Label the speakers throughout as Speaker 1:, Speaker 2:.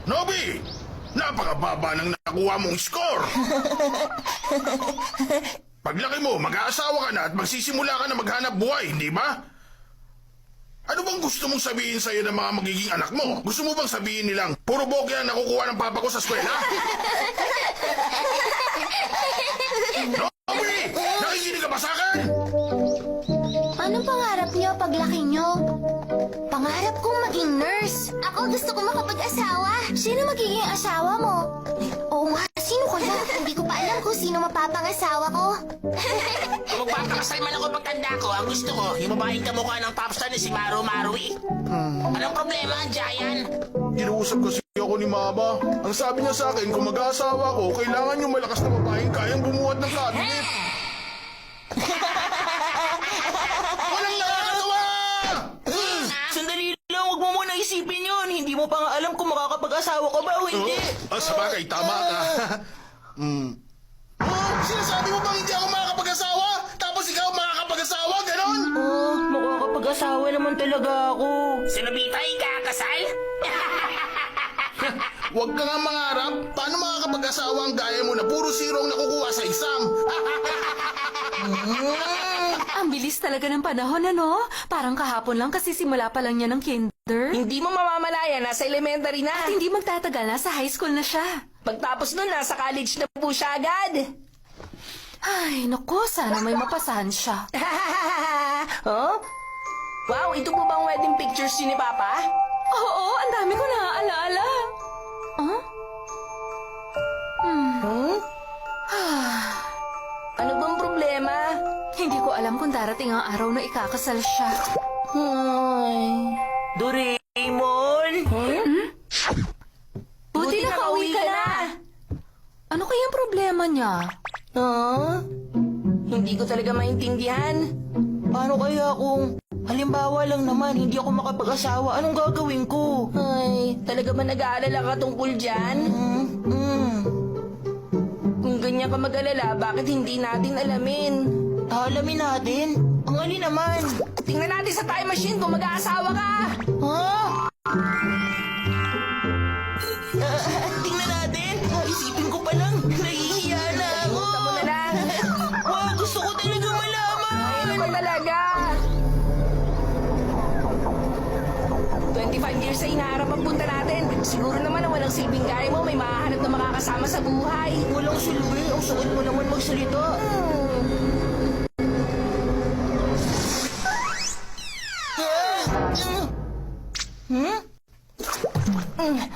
Speaker 1: Nobby! Napakababa ng nakuha mong score! Paglaki mo, mag-aasawa ka na at magsisimula ka na maghanap buhay, hindi ba? Ano bang gusto mong sabihin sa'yo ng mga magiging anak mo? Gusto mo bang sabihin nilang, puro bokeh ang nakukuha ng papa ko sa eskwela? Nobby! Nakikinig ka ba sa akin?
Speaker 2: Anong pangarap niyo paglaki niyo? Pangarap kong maging nurse. Ako gusto ko makapag-asawa. Sino magiging asawa mo? Oo nga, sino kaya? Hindi ko pa alam kung sino mapapangasawa ko.
Speaker 3: Kung magpapakasal man ako pagtanda ko, ang gusto ko, yung babaeng kamukha ng popstar ni si Maru Marui. Anong problema, Giant?
Speaker 1: Kinuusap kasi ako ni Mama. Ang sabi niya sa akin, kung mag-aasawa ko, kailangan yung malakas na babaeng kayang bumuhat ng cabinet. Walang nakakatawa!
Speaker 4: Sandali lang, huwag mo muna isipin yun. Hindi mo pa nga alam kung makakapag-asawa ka ba o hindi.
Speaker 1: Sa bagay, tama ka. Sinasabi mo bang hindi ako makakapag-asawa? Tapos ikaw makakapag-asawa, ganon?
Speaker 4: Makakapag-asawa naman talaga ako.
Speaker 3: Si Nobita ikakasal?
Speaker 1: Huwag ka nga mangarap. Paano makakapag-asawa ang gaya mo na puro zero ang nakukuha sa exam?
Speaker 5: Ang bilis talaga ng panahon, ano? Parang kahapon lang kasi simula pa lang niya ng kinder.
Speaker 4: Hindi mo mamamalaya, nasa elementary na.
Speaker 5: At hindi magtatagal na sa high school na siya.
Speaker 4: Pagtapos nun, nasa college na po siya agad.
Speaker 5: Ay, naku, sana may mapasahan siya.
Speaker 4: Huh? Wow, ito po bang wedding pictures ni Papa?
Speaker 5: Oo, ang dami ko naaalala. Huh?
Speaker 4: Huh? Ano bang problema?
Speaker 5: Hindi ko alam kung darating ang araw na ikakasal siya.
Speaker 4: Ay. Doraemon?
Speaker 5: Buti nakauwi ka na. Ano kayang problema niya?
Speaker 4: Huh? Hindi ko talaga maintindihan. Paano kaya kung halimbawa lang naman hindi ako makapag-asawa, anong gagawin ko? Ay, talaga ba nag-aalala ka tungkol dyan? Kung ganyan ka mag-alala, bakit hindi natin alamin? Alamin natin? Ang alin naman? Tingnan natin sa time machine kung mag-aasawa ka! Huh? Tingnan natin? Isipin ko pa lang, nahihiya na ako! Kalimutan mo na lang! Wow, gusto ko talaga malaman! Ayun pa talaga! 25 years sa inaharap ang punta natin. Siguro naman na walang silbing gaya mo, may mahahanap na makakasama sa buhay. Walang silbi? Ang sakit mo naman magsalita.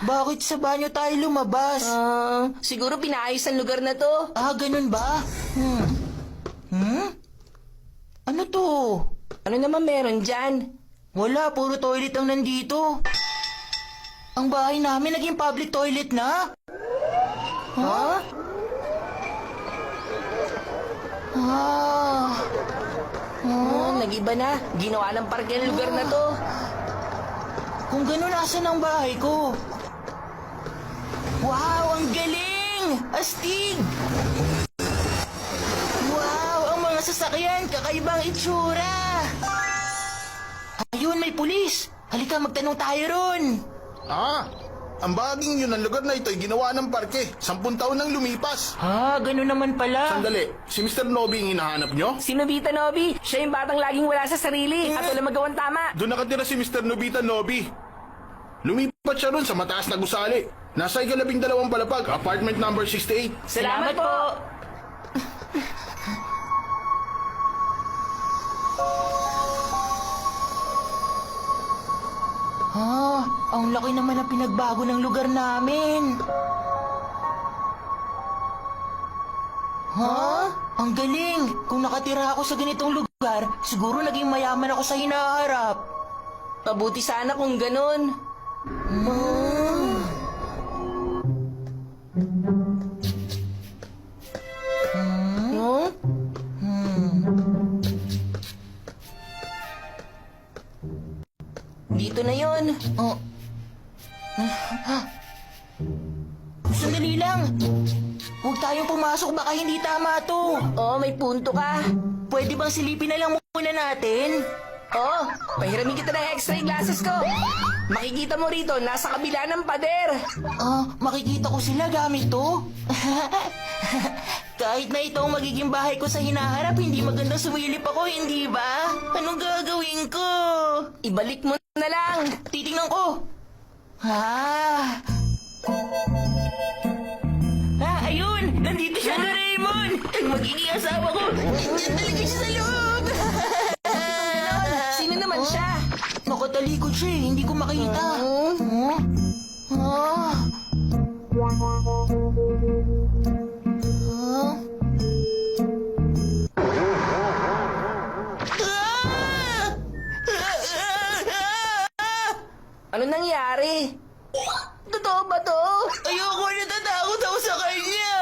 Speaker 4: Bakit sa banyo tayo lumabas? Siguro pinaayos ang lugar na to. Ganun ba? Ano to? Ano naman meron dyan? Wala, puro toilet ang nandito. Ang bahay namin naging public toilet na. Huh? Nag-iba na. Ginawa ng parke ang lugar na to. Kung gano'n, asan ang bahay ko? Wow, ang galing! Astig! Wow, ang mga sasakyan, kakaibang itsura! Ayun, may pulis! Halika, magtanong tayo ron!
Speaker 1: Ang baging yun ang lugar na ito ay ginawa ng parke. 10 taon nang lumipas.
Speaker 4: Gano'n naman pala.
Speaker 1: Sandali, si Mr. Nobby ang hinahanap nyo?
Speaker 4: Si Nobita Nobi, siya yung batang laging wala sa sarili at wala magawang tama.
Speaker 1: Doon nakatira si Mr. Nobita Nobby. Lumipat siya ron sa mataas na gusali. Nasa 12 palapag, apartment number 68.
Speaker 4: Salamat po! Ang laki naman ang pinagbago ng lugar namin. Ang galing! Kung nakatira ako sa ganitong lugar, siguro naging mayaman ako sa hinaharap. Mabuti sana kung ganun. Dito na yon. Sandali lang. Huwag tayong pumasok, baka hindi tama to. May punto ka. Pwede bang silipin na lang muna natin? pahiramin kita ng extra glasses ko. Makikita mo rito, nasa kabila ng pader. Makikita ko sila gamit to? Kahit na ito ang magiging bahay ko sa hinaharap, hindi maganda sumilip ako, hindi ba? Anong gagawin ko? Ibalik mo na lang. Titingnan ko. Ayun! Nandito siya na, Raymond! Ang magiging asawa ko! Nandiyan talaga siya sa loob! Sino naman siya? Nakatalikod siya eh. Hindi ko makita. Ano nangyari? Totoo ba to? Ayoko, natatakot ako sa kanya.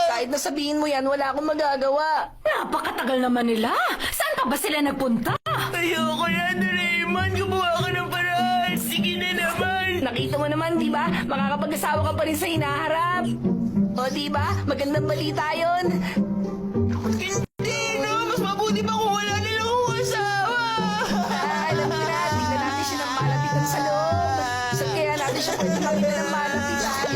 Speaker 4: Kahit na sabihin mo yan, wala akong magagawa.
Speaker 5: Napakatagal naman nila. Saan pa ba sila nagpunta?
Speaker 4: Ayoko na, Doraemon. Gumawa ka ng paraan. Sige na naman. Nakita mo naman, di ba? Makakapag-asawa ka pa rin sa hinaharap. O, di ba? Magandang balita yun. Hindi, no. Mas mabuti pa kung wala nilang akong asawa. Alam ko na. Tingnan natin siya ng malapitan sa loob. So, kaya natin siya pagkakapitan ng malapitan.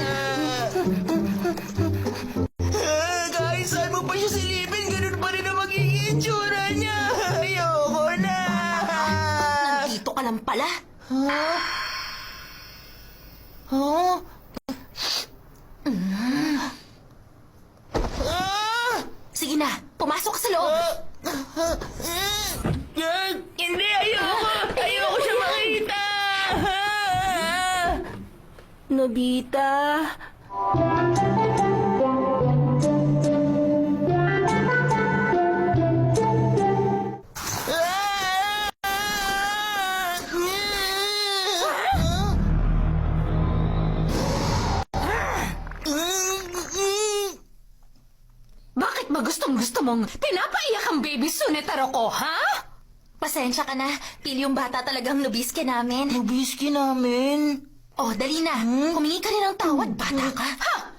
Speaker 4: Kahit saan mo pa siya silipin, ganun pa rin ang magiging itsura niya. Ayoko na.
Speaker 2: Nandito ka lang pala. Sige na, pumasok ka sa loob.
Speaker 4: Hindi, ayoko. Ayoko siya makita. Nobita.
Speaker 5: Bakit ba gustong-gusto mong pinapaiyak ang baby Sunetaro ko, ha?
Speaker 2: Pasensya ka na. Pili yung bata talagang nubiske namin.
Speaker 4: Nubiski namin.
Speaker 2: Oh, dali na. Humingi ka rin ng tawad, bata ka.
Speaker 5: Ha?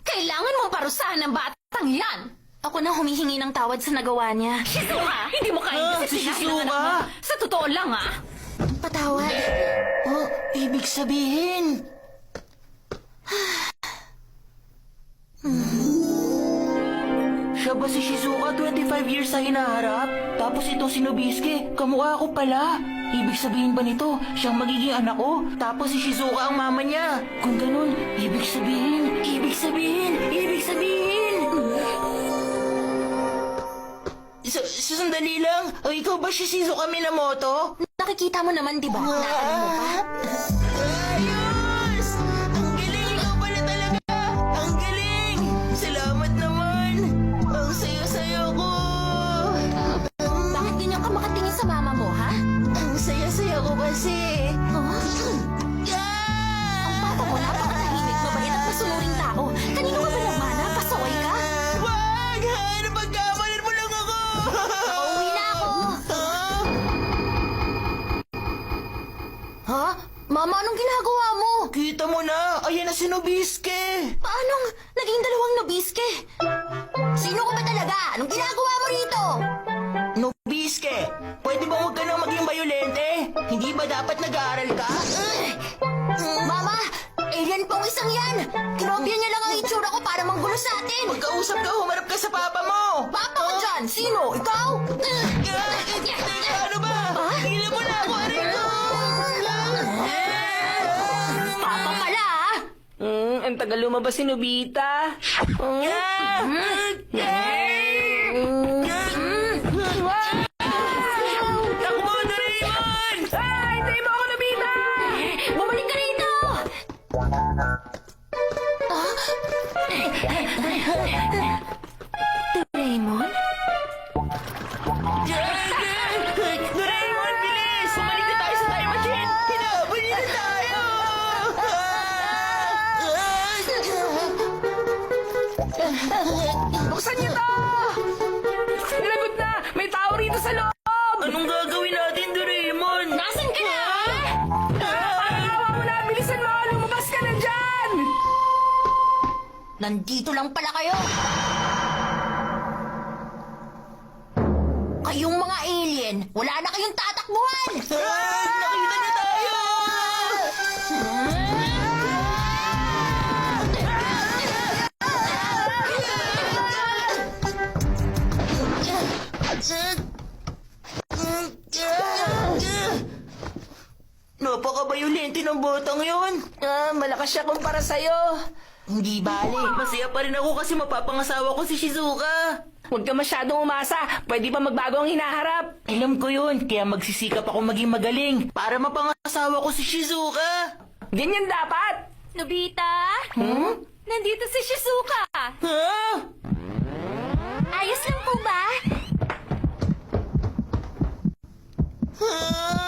Speaker 5: Kailangan mong parusahan ng batang yan.
Speaker 2: Ako na humihingi ng tawad sa nagawa niya.
Speaker 5: Shizuka, hindi mo kaya
Speaker 4: si
Speaker 5: sisinahin ng
Speaker 4: Shizuka.
Speaker 5: anak mo. Sa totoo lang, ha?
Speaker 2: Patawad.
Speaker 4: Ibig sabihin... Siya ba si Shizuka 25 years sa hinaharap? Tapos itong si Nobisuke, kamukha ko pala. Ibig sabihin ba nito, siyang magiging anak ko? Tapos si Shizuka ang mama niya. Kung ganun, ibig sabihin... Sandali lang. Ikaw ba si Shizuka Minamoto?
Speaker 2: Nakikita mo naman, di ba? Naalam mo pa?
Speaker 4: Ayos! Ang galing! Ikaw pala talaga! Ang galing! Salamat naman! Ang saya-saya ko!
Speaker 2: Bakit ganyan ka makatingin sa mama mo, ha?
Speaker 4: Ang saya-saya ko kasi!
Speaker 2: Ang bata mo, napakatahimik, mabait at masunuring tao. Kanino ka ba nagmana? Pasaway ka?
Speaker 4: Wag! Napagkamalan mo lang ako!
Speaker 2: Uuwi na ako! Ha? Mama, anong ginagawa mo?
Speaker 4: Kita mo na! Ayan na si Nobisuke!
Speaker 2: Paanong naging dalawang nobiske? Sino ka ba talaga? Anong ginagawa mo rito?
Speaker 4: Nobisuke! Pwede ba huwag ka nang maging bayolente? Hindi ba dapat nag-aaral ka?
Speaker 2: Mama, alien pong isang yan. Kinopya niya lang ang itsura ko para manggulo sa atin.
Speaker 4: Magkausap ka, humarap ka sa papa mo!
Speaker 2: Papa ka dyan! Sino? Ikaw?
Speaker 4: Ano ba? Hila mo na ako, aray ko!
Speaker 2: Papa pala, ha?
Speaker 4: Ang tagal lumabas si Nobita. Takbo, Doraemon! Hintayin mo ako, Nobita!
Speaker 2: Bumalik ka rito! Doraemon?
Speaker 4: Doraemon, bilis! Bumalik na tayo sa time machine! Hinahabol niya na tayo! Buksan niyo to! Lagot na! May tao rito sa loob! Anong gagawin natin, Doraemon?
Speaker 2: Nasaan ka na?
Speaker 4: Pangalawa mo na! Bilisan mo! Lumabas ka na dyan!
Speaker 2: Nandito lang pala kayo. Kayong mga alien, wala na kayong tatakbuhan!
Speaker 4: Napaka-bayolente ng botang yon. Malakas siya kumpara sa'yo. Hindi bale. Masaya pa rin ako kasi mapapangasawa ko si Shizuka. Huwag ka masyadong umasa. Pwede pa magbago ang hinaharap. Alam ko yun, kaya magsisikap ako maging magaling para mapangasawa ko si Shizuka. Ganyan dapat.
Speaker 5: Nobita? Nandito si Shizuka.
Speaker 4: Ha?
Speaker 2: Ayos lang po ba?
Speaker 4: Ha?